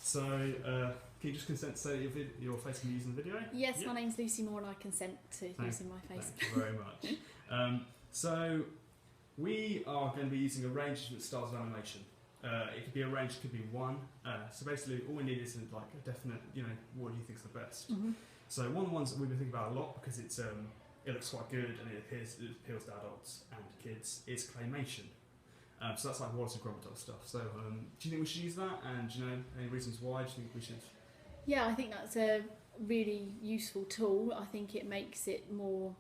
So, can you just consent to say that your face can be used in the video? Yes, my name's Lucy Moore and I consent to using my face. Thank you very much. So, we are going to be using a range of different styles of animation. It could be a range, it could be one. So basically, all we need is like a definite, what do you think is the best? Mm-hmm. So one of the ones that we've been thinking about a lot because it looks quite good and it appeals to adults and kids is claymation. So that's like Wallace and Gromit type stuff. So do you think we should use that? And do you know any reasons why? Do you think we should? Yeah, I think that's a really useful tool. I think it makes it more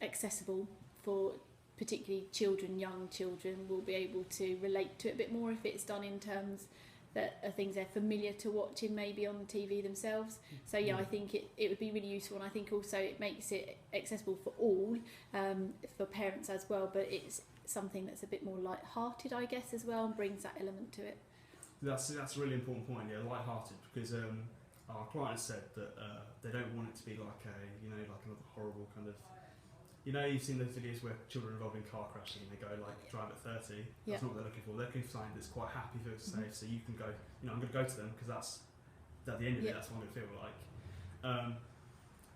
accessible for particularly children. Young children will be able to relate to it a bit more if it's done in terms that are things they're familiar to watching maybe on TV themselves. So yeah, I think it would be really useful, and I think also it makes it accessible for all, for parents as well, but it's something that's a bit more light-hearted, I guess, as well, and brings that element to it. That's a really important point, yeah, light-hearted, because our client has said that they don't want it to be like like another horrible kind of, you've seen those videos where children are involved in car crashes and they go drive at 30. That's not what they're looking for. They're looking for something that's quite happy, feels safe, so you can go, I'm going to go to them because that's, at the end of it, that's what I'm going to feel like.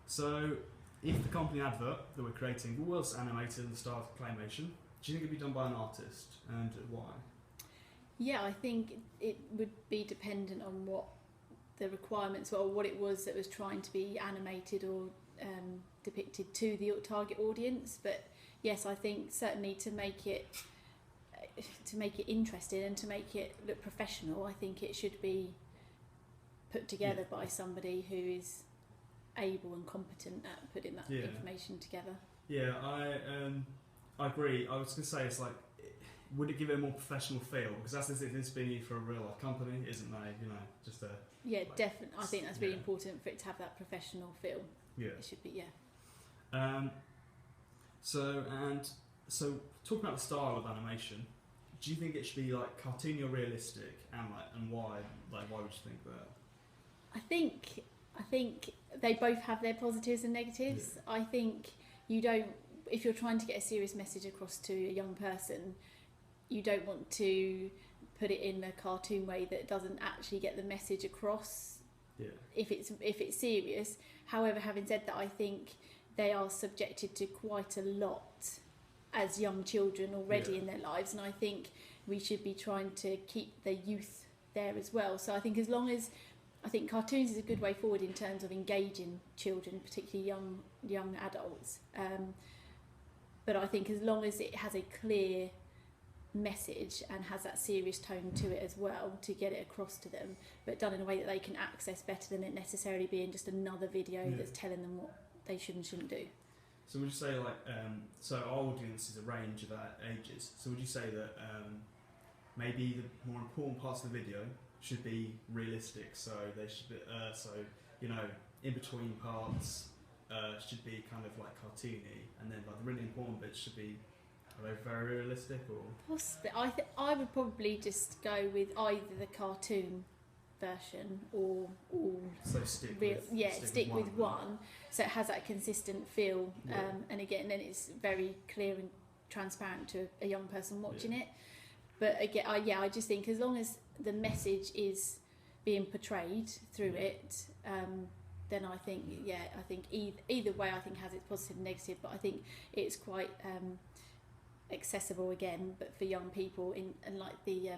So, if the company advert that we're creating was animated in the style of claymation, do you think it'd be done by an artist, and why? Yeah, I think it would be dependent on what the requirements were, or what it was that was trying to be animated or depicted to the target audience. But yes, I think certainly to make it interesting and to make it look professional, I think it should be put together by somebody who is able and competent at putting that information together. Yeah, I agree. I was going to say, it's like, would it give it a more professional feel? Because that's this being used for a real life company, isn't they? Just a... Yeah, definitely. I think that's really important for it to have that professional feel. Yeah. It should be, So talking about the style of animation, do you think it should be like cartoony or realistic, and why? Like, why would you think that? I think they both have their positives and negatives. Yeah. I think if you're trying to get a serious message across to a young person, you don't want to put it in a cartoon way that doesn't actually get the message across. Yeah. If it's serious. However, having said that, I think they are subjected to quite a lot as young children already in their lives, and I think we should be trying to keep the youth there as well. So I think I think cartoons is a good way forward in terms of engaging children, particularly young adults. But I think as long as it has a clear message and has that serious tone to it as well, to get it across to them, but done in a way that they can access better than it necessarily being just another video that's telling them what they should and shouldn't do. So would you say, like, so our audience is a range of ages, so would you say that maybe the more important parts of the video should be realistic, so they should be, in between parts should be kind of like cartoony, and then like the really important bits should be, are they very realistic, or? Possibly. I would probably just go with either the cartoon version or all. So stick with one, so it has that consistent feel, and again, then it's very clear and transparent to a young person watching it. But again, I just think as long as the message is being portrayed through it, then I think either way I think has its positive and negative, but I think it's quite accessible again, but for young people and like the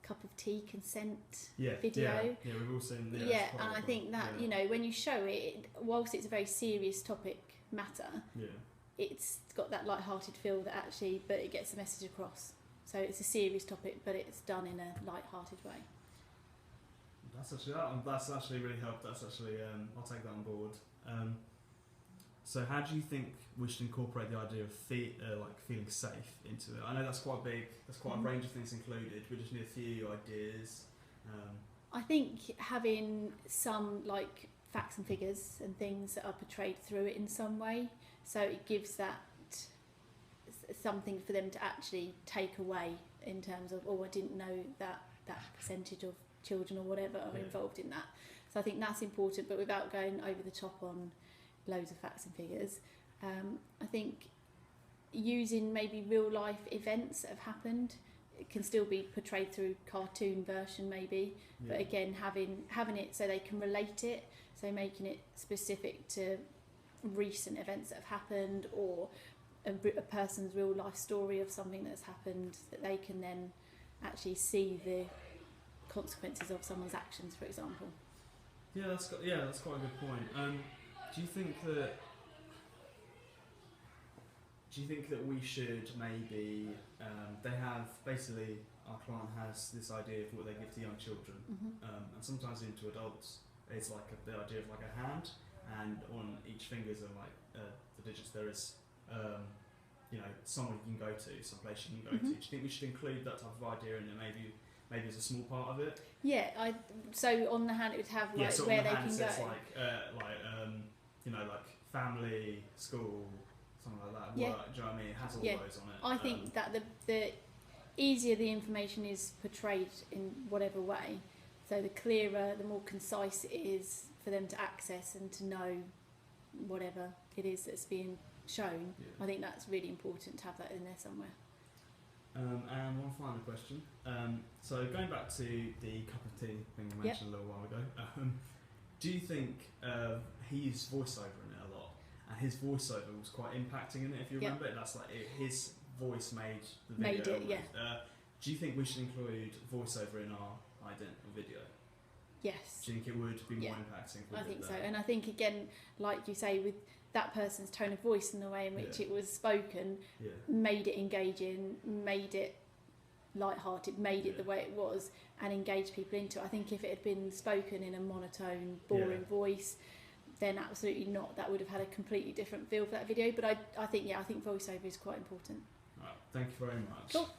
cup of tea consent video. Yeah, we've all seen that. Yeah, and I think that when you show it, whilst it's a very serious topic matter, it's got that light-hearted feel that actually, but it gets the message across. So it's a serious topic, but it's done in a light-hearted way. That's actually really helped. That's actually I'll take that on board. So how do you think we should incorporate the idea of feeling safe into it? I know that's quite big. There's quite a range of things included. We just need a few ideas. I think having some like facts and figures and things that are portrayed through it in some way, so it gives that something for them to actually take away in terms of, I didn't know that percentage of children or whatever are involved in that. So I think that's important, but without going over the top on loads of facts and figures. I think using maybe real life events that have happened it can still be portrayed through cartoon version maybe, but again having it so they can relate it, so making it specific to recent events that have happened, or a person's real life story of something that's happened, that they can then actually see the consequences of someone's actions, for example. That's quite a good point. Do you think that we should maybe they have basically, our client has this idea of what they give to young children, and sometimes even to adults, it's like the idea of like a hand, and on each fingers are like the digits. There is someone you can go to, some place you can go to. Do you think we should include that type of idea in it, maybe as a small part of it? So on the hand it would have like where they can go. Like family, school, something like that. Yeah. Work, do you know what I mean? It has all those on it. I think that the easier the information is portrayed in whatever way, so the clearer, the more concise it is for them to access and to know whatever it is that's being shown. I think that's really important to have that in there somewhere. And one final question. So going back to the cup of tea thing we mentioned a little while ago, do you think he used voiceover in it a lot? And his voiceover was quite impacting in it, if you remember it. That's like his voice made the video. Made it, do you think we should include voiceover in our video? Yes. Do you think it would be more impacting? I think so. And I think, again, like you say, with that person's tone of voice and the way in which it was spoken, made it engaging, made it light-hearted, made it the way it was, and engaged people into it. I think if it had been spoken in a monotone, boring voice, then absolutely not. That would have had a completely different feel for that video. But I think voiceover is quite important. Right, thank you very much. Cool.